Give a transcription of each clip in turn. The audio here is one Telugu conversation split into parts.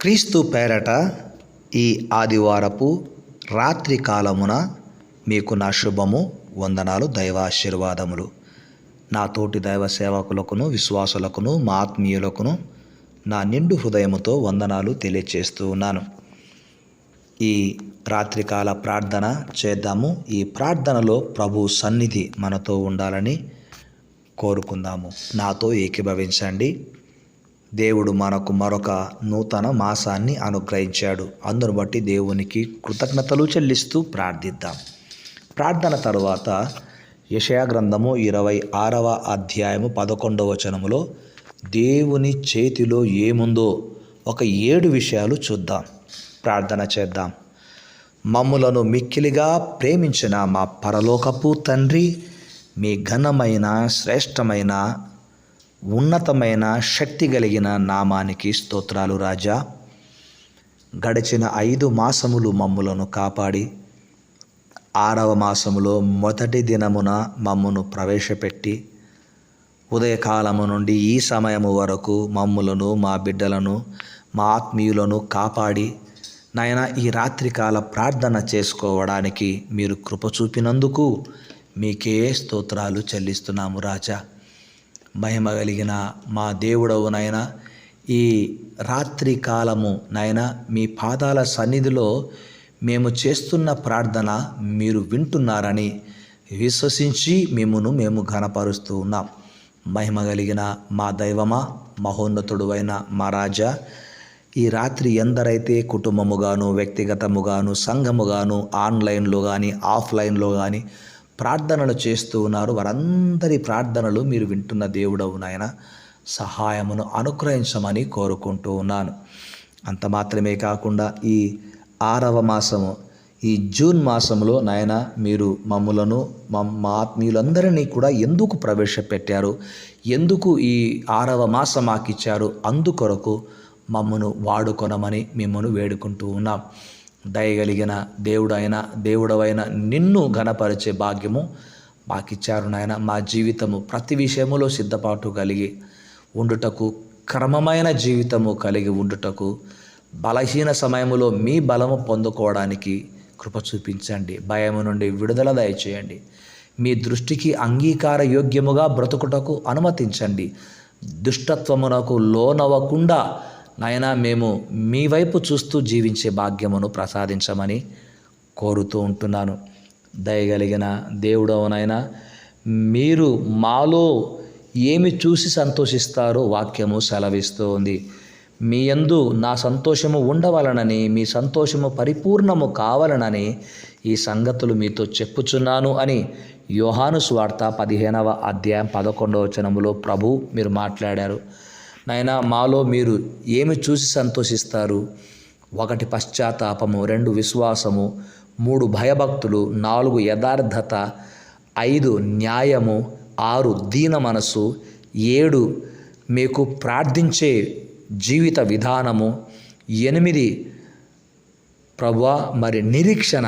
క్రీస్తు పేరట ఈ ఆదివారపు రాత్రి కాలమున మీకు నా శుభము, వందనాలు, దైవాశీర్వాదములు. నా తోటి దైవ సేవకులకును, విశ్వాసులకును, మా ఆత్మీయులకును నా నిండు హృదయముతో వందనాలు తెలియచేస్తూ ఉన్నాను. ఈ రాత్రికాల ప్రార్థన చేద్దాము. ఈ ప్రార్థనలో ప్రభు సన్నిధి మనతో ఉండాలని కోరుకుందాము. నాతో ఏకీభవించండి. దేవుడు మనకు మరొక నూతన మాసాన్ని అనుగ్రహించాడు. అందును బట్టి దేవునికి కృతజ్ఞతలు చెల్లిస్తూ ప్రార్థిద్దాం. ప్రార్థన తరువాత యెషయా గ్రంథము 26వ అధ్యాయము 11వ వచనములో దేవుని చేతిలో ఏముందో ఒక 7 విషయాలు చూద్దాం. ప్రార్థన చేద్దాం. మమ్ములను మిక్కిలిగా ప్రేమించిన మా పరలోకపు తండ్రి, మీ ఘనమైన, శ్రేష్టమైన, ఉన్నతమైన, శక్తి కలిగిన నామానికి స్తోత్రాలు రాజా. గడిచిన 5 మాసములు మమ్ములను కాపాడి 6వ మాసములో మొదటి దినమున మమ్మును ప్రవేశపెట్టి ఉదయకాలము నుండి ఈ సమయము వరకు మమ్ములను, మా బిడ్డలను, మా ఆత్మీయులను కాపాడి నాయన ఈ రాత్రికాల ప్రార్థన చేసుకోవడానికి మీరు కృప చూపినందుకు మీకే స్తోత్రాలు చెల్లిస్తున్నాము రాజా. మహిమ కలిగిన మా దేవుడవు నాయన, ఈ రాత్రి కాలము నాయన మీ పాదాల సన్నిధిలో మేము చేస్తున్న ప్రార్థన మీరు వింటున్నారని విశ్వసించి మేము ఘనపరుస్తూ ఉన్నాం. మహిమ కలిగిన మా దైవమా, మహోన్నతుడు అయిన మా రాజా, ఈ రాత్రి ఎందరైతే కుటుంబముగాను, వ్యక్తిగతముగాను, సంఘముగాను, ఆన్లైన్లో కానీ ఆఫ్లైన్లో కానీ ప్రార్థనలు చేస్తూ ఉన్నారు, వారందరి ప్రార్థనలు మీరు వింటున్న దేవుడవు నాయన, సహాయమును అనుగ్రహించమని కోరుకుంటూ ఉన్నాను. అంత మాత్రమే కాకుండా ఈ 6వ మాసము, ఈ జూన్ మాసంలో నాయన మీరు మమ్ములను, మా ఆత్మీయులందరినీ కూడా ఎందుకు ప్రవేశపెట్టారు, ఎందుకు ఈ 6వ మాసం మాకిచ్చారు, అందుకొరకు మమ్మను వాడుకొనమని మిమ్మను వేడుకుంటూ ఉన్నాం. దయగలిగిన దేవుడవైన నిన్ను ఘనపరిచే భాగ్యము మాకిచ్చారు నాయన. మా జీవితము ప్రతి విషయములో సిద్ధపాటు కలిగి ఉండుటకు, క్రమమైన జీవితము కలిగి ఉండుటకు, బలహీన సమయములో మీ బలము పొందుకోవడానికి కృప చూపించండి. భయము నుండి విడుదల దయచేయండి. మీ దృష్టికి అంగీకార యోగ్యముగా బ్రతుకుటకు అనుమతించండి. దుష్టత్వమునకు లోనవ్వకుండా నాయన మేము మీ వైపు చూస్తూ జీవించే భాగ్యమును ప్రసాదించమని కోరుతూ ఉంటున్నాను. దయగలిగిన దేవుడవునైనా మీరు మాలో ఏమి చూసి సంతోషిస్తారో వాక్యము సెలవిస్తూ ఉంది. మీ యందు నా సంతోషము ఉండవలనని, మీ సంతోషము పరిపూర్ణము కావాలనని ఈ సంగతులు మీతో చెప్పుచున్నాను అని యోహాను సువార్త 15వ అధ్యాయం 11వ వచనములో ప్రభు మీరు మాట్లాడారు. నాయన మాలో మీరు ఏమి చూసి సంతోషిస్తారు? 1 పశ్చాత్తాపము, 2 విశ్వాసము, 3 భయభక్తులు, 4 యథార్థత, 5 న్యాయము, 6 దీన మనసు, 7 మీకు ప్రార్థించే జీవిత విధానము, 8 ప్రభువా మరి నిరీక్షణ.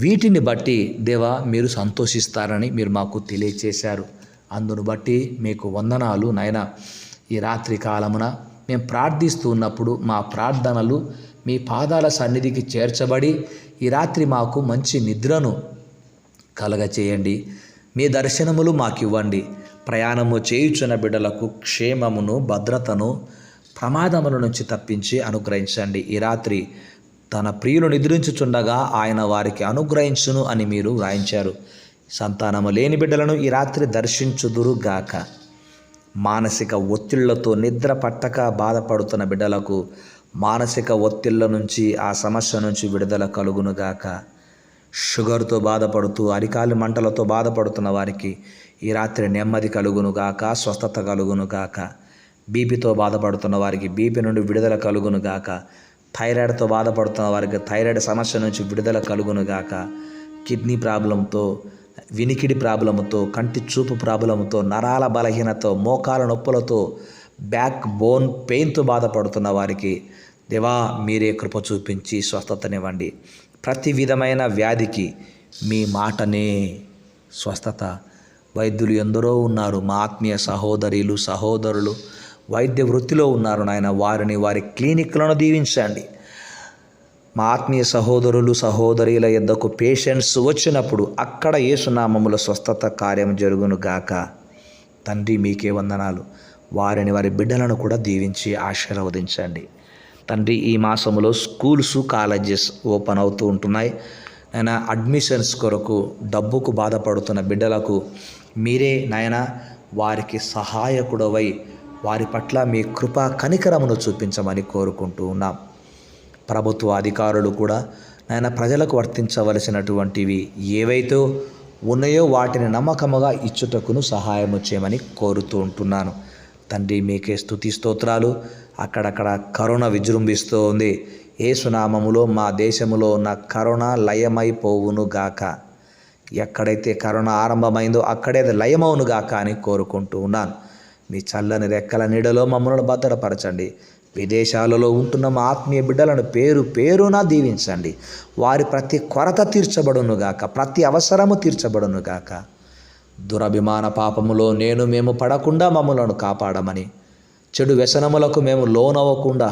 వీటిని బట్టి దేవా మీరు సంతోషిస్తారని మీరు మాకు తెలియచేశారు. అందును బట్టి మీకు వందనాలు నాయన. ఈ రాత్రి కాలమున మేము ప్రార్థిస్తూ ఉన్నప్పుడు మా ప్రార్థనలు మీ పాదాల సన్నిధికి చేర్చబడి ఈ రాత్రి మాకు మంచి నిద్రను కలగచేయండి. మీ దర్శనములు మాకివ్వండి. ప్రయాణము చేయుచున్న బిడ్డలకు క్షేమమును, భద్రతను, ప్రమాదముల నుంచి తప్పించి అనుగ్రహించండి. ఈ రాత్రి తన ప్రియులు నిద్రించుచుండగా ఆయన వారికి అనుగ్రహించును అని మీరు వ్రాయించారు. సంతానము లేని బిడ్డలను ఈ రాత్రి దర్శించుదురుగాక. మానసిక ఒత్తిళ్లతో నిద్ర పట్టక బాధపడుతున్న బిడ్డలకు మానసిక ఒత్తిళ్ల నుంచి, ఆ సమస్య నుంచి విడుదల కలుగునుగాక. షుగర్తో బాధపడుతూ, అరికాలి మంటలతో బాధపడుతున్న వారికి ఈ రాత్రి నెమ్మది కలుగునుగాక, స్వస్థత కలుగునుగాక. బీపీతో బాధపడుతున్న వారికి బీపీ నుండి విడుదల కలుగునుగాక. థైరాయిడ్తో బాధపడుతున్న వారికి థైరాయిడ్ సమస్య నుంచి విడుదల కలుగునుగాక. కిడ్నీ ప్రాబ్లంతో, వినికిడి ప్రాబ్లముతో, కంటి చూపు ప్రాబ్లముతో, నరాల బలహీనతో, మోకాల నొప్పులతో, బ్యాక్ బోన్ పెయిన్తో బాధపడుతున్న వారికి దేవా మీరే కృప చూపించి స్వస్థతనివ్వండి. ప్రతి విధమైన వ్యాధికి మీ మాటనే స్వస్థత. వైద్యులు ఎందరో ఉన్నారు, మా ఆత్మీయ సహోదరులు వైద్య వృత్తిలో ఉన్నారు నాయన, వారిని వారి క్లినిక్లను దీవించండి. మా ఆత్మీయ సహోదరులు సహోదరుల యొద్దకు పేషెంట్స్ వచ్చినప్పుడు అక్కడ యేసునామములో స్వస్థత కార్యం జరుగును గాక. తండ్రి మీకే వందనాలు. వారిని వారి బిడ్డలను కూడా దీవించి ఆశీర్వదించండి. తండ్రి ఈ మాసములో స్కూల్స్ కాలేజెస్ ఓపెన్ అవుతూ ఉంటున్నాయి నాయన. అడ్మిషన్స్ కొరకు డబ్బుకు బాధపడుతున్న బిడ్డలకు మీరే నాయన వారికి సహాయకుడవై వారి పట్ల మీ కృపా కనికరమును చూపించమని కోరుకుంటూ ఉన్నాం. ప్రభుత్వ అధికారులు కూడా నాయన ప్రజలకు వర్తించవలసినటువంటివి ఏవైతే ఉన్నాయో వాటిని నమ్మకముగా ఇచ్చుటకును సహాయము చేయమని కోరుతూ ఉంటున్నాను. తండ్రి మీకే స్తుతి స్తోత్రాలు. అక్కడక్కడ కరోనా విజృంభిస్తూ ఉంది. యేసునామములో మా దేశములో ఉన్న కరోనా లయమైపోవును గాక. ఎక్కడైతే కరోనా ఆరంభమైందో అక్కడే అది లయమవును గాక అని కోరుకుంటూ ఉన్నాను. మీ చల్లని రెక్కల నీడలో మమ్మల్ని భద్రపరచండి. విదేశాలలో ఉంటున్న మా ఆత్మీయ బిడ్డలను పేరు పేరున దీవించండి. వారి ప్రతి కొరత తీర్చబడునుగాక, ప్రతి అవసరము తీర్చబడునుగాక. దురభిమాన పాపములో మేము పడకుండా మమ్మలను కాపాడమని, చెడు వ్యసనములకు మేము లోనవ్వకుండా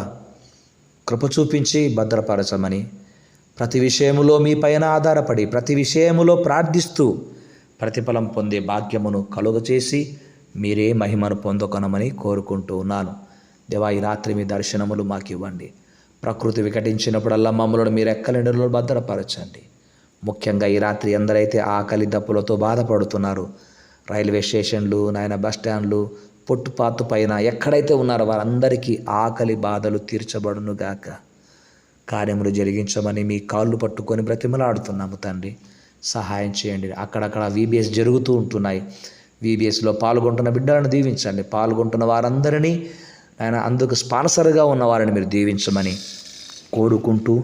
కృప చూపించి భద్రపరచమని, ప్రతి విషయములో మీ పైన ఆధారపడి ప్రతి విషయములో ప్రార్థిస్తూ ప్రతిఫలం పొందే భాగ్యమును కలుగచేసి మీరే మహిమను పొందుకొనమని కోరుకుంటూ ఉన్నాను. దేవా, ఈ రాత్రి మీ దర్శనములు మాకు ఇవ్వండి. ప్రకృతి వికటించినప్పుడల్లా మమ్మల్ని మీరు ఎక్కలేనిలో భద్రపరచండి. ముఖ్యంగా ఈ రాత్రి ఎందరైతే ఆకలి దప్పులతో బాధపడుతున్నారు, రైల్వే స్టేషన్లు నాయన బస్ స్టాండ్లు ఫుట్పాత్ పైన ఎక్కడైతే ఉన్నారో వారందరికీ ఆకలి బాధలు తీర్చబడునుగాక. కార్యములు జరిగించమని మీ కాళ్ళు పట్టుకొని బ్రతిమలాడుతున్నాము తండ్రి. సహాయం చేయండి. అక్కడక్కడ VBS జరుగుతూ ఉంటున్నాయి. VBSలో పాల్గొంటున్న బిడ్డలను దీవించండి. పాల్గొంటున్న వారందరినీ ఆయన అందుకు స్పాన్సర్గా ఉన్న వారిని మీరు దీవించమని కోరుకుంటూ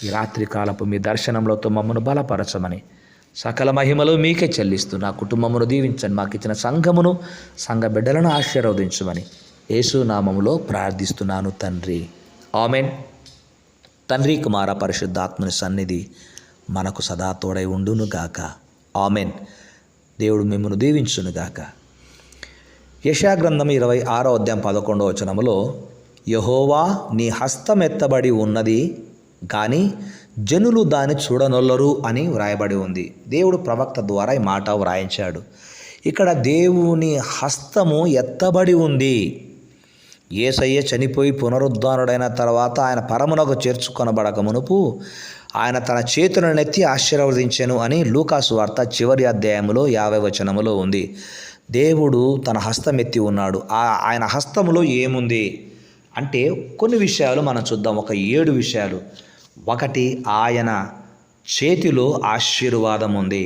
ఈ రాత్రి కాలపు మీ దర్శనంలోతో మమ్మను బలపరచమని సకల మహిమలు మీకే చెల్లిస్తూ నా కుటుంబమును దీవించండి. మాకు ఇచ్చిన సంఘమును సంఘ బిడ్డలను ఆశీర్వదించమని యేసు నామములో ప్రార్థిస్తున్నాను తండ్రి. ఆమెన్. తండ్రి కుమార పరిశుద్ధాత్మని సన్నిధి మనకు సదా తోడై ఉండునుగాక. ఆమెన్. దేవుడు మిమ్మల్ని దీవించునుగాక. యెషయా గ్రంథం 26వ అధ్యాయం 11వ వచనములో యెహోవా నీ హస్తం ఎత్తబడి ఉన్నది కానీ జనులు దాన్ని చూడనొల్లరు అని వ్రాయబడి ఉంది. దేవుడు ప్రవక్త ద్వారా ఈ మాట వ్రాయించాడు. ఇక్కడ దేవుని హస్తము ఎత్తబడి ఉంది. యేసయ్య చనిపోయి పునరుద్ధానుడైన తర్వాత ఆయన పరమునకు చేర్చుకొనబడక మునుపు ఆయన తన చేతులను నెత్తి ఆశీర్వదించెను అని లూకాసు వార్త చివరి అధ్యాయములో 50వ వచనములో ఉంది. దేవుడు తన హస్తం ఎత్తి ఉన్నాడు. ఆయన హస్తములో ఏముంది అంటే కొన్ని విషయాలు మనం చూద్దాం. ఒక 7 విషయాలు. 1, ఆయన చేతిలో ఆశీర్వాదం ఉంది.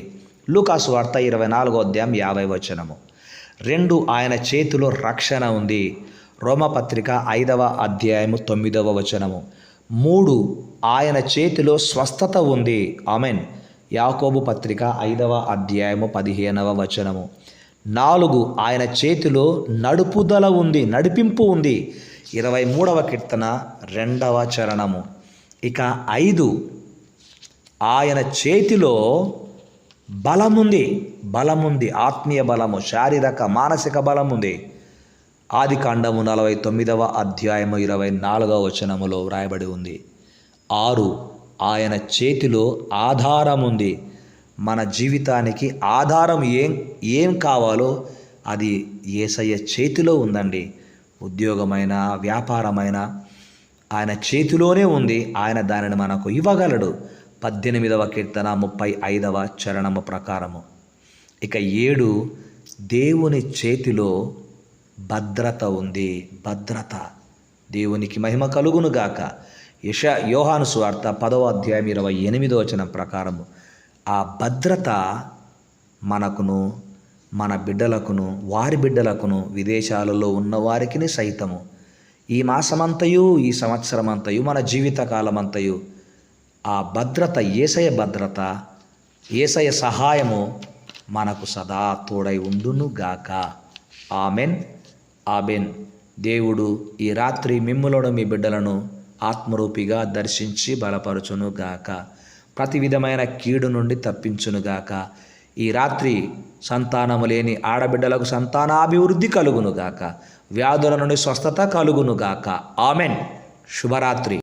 లూకాసు వార్త 24వ అధ్యాయం 50వ వచనము. 2, ఆయన చేతిలో రక్షణ ఉంది. రోమపత్రిక 5వ అధ్యాయము 9వ వచనము. 3, ఆయన చేతిలో స్వస్థత ఉంది. ఆమెన్. యాకోబు పత్రిక 5వ అధ్యాయము 15వ వచనము. 4, ఆయన చేతిలో నడుపుదల ఉంది, నడిపింపు ఉంది. 23వ కీర్తన 2వ చరణము. ఇక 5, ఆయన చేతిలో బలముంది. బలముంది, ఆత్మీయ బలము, శారీరక మానసిక బలముంది. ఆదికాండము 49వ అధ్యాయము 24వ వచనములో వ్రాయబడి ఉంది. 6, ఆయన చేతిలో ఆధారం ఉంది. మన జీవితానికి ఆధారం ఏం కావాలో అది యేసయ్య చేతిలో ఉందండి. ఉద్యోగమైన వ్యాపారమైన ఆయన చేతిలోనే ఉంది. ఆయన దానిని మనకు ఇవ్వగలడు. 18వ కీర్తన 35వ చరణము ప్రకారము. ఇక 7, దేవుని చేతిలో భద్రత ఉంది. భద్రత. దేవునికి మహిమ కలుగునుగాక. యోహాను సువార్త 10వ అధ్యాయం 28వ వచనం ప్రకారము ఆ భద్రత మనకును మన బిడ్డలకును వారి బిడ్డలకును విదేశాలలో ఉన్న వారికి సైతము ఈ మాసమంతయు ఈ సంవత్సరమంతయు మన జీవితకాలమంతయు ఆ భద్రత, యేసయ్య భద్రత, యేసయ్య సహాయము మనకు సదా తోడై ఉండునుగాక. ఆమెన్. ఆమెన్. దేవుడు ఈ రాత్రి మిమ్ములను మీ బిడ్డలను ఆత్మరూపిగా దర్శించి బలపరచునుగాక. ప్రతి విధమైన కీడు నుండి తప్పించునుగాక. ఈ రాత్రి సంతానము లేని ఆడబిడ్డలకు సంతానాభివృద్ధి కలుగునుగాక. వ్యాధుల నుండి స్వస్థత కలుగునుగాక. ఆమెన్. శుభరాత్రి.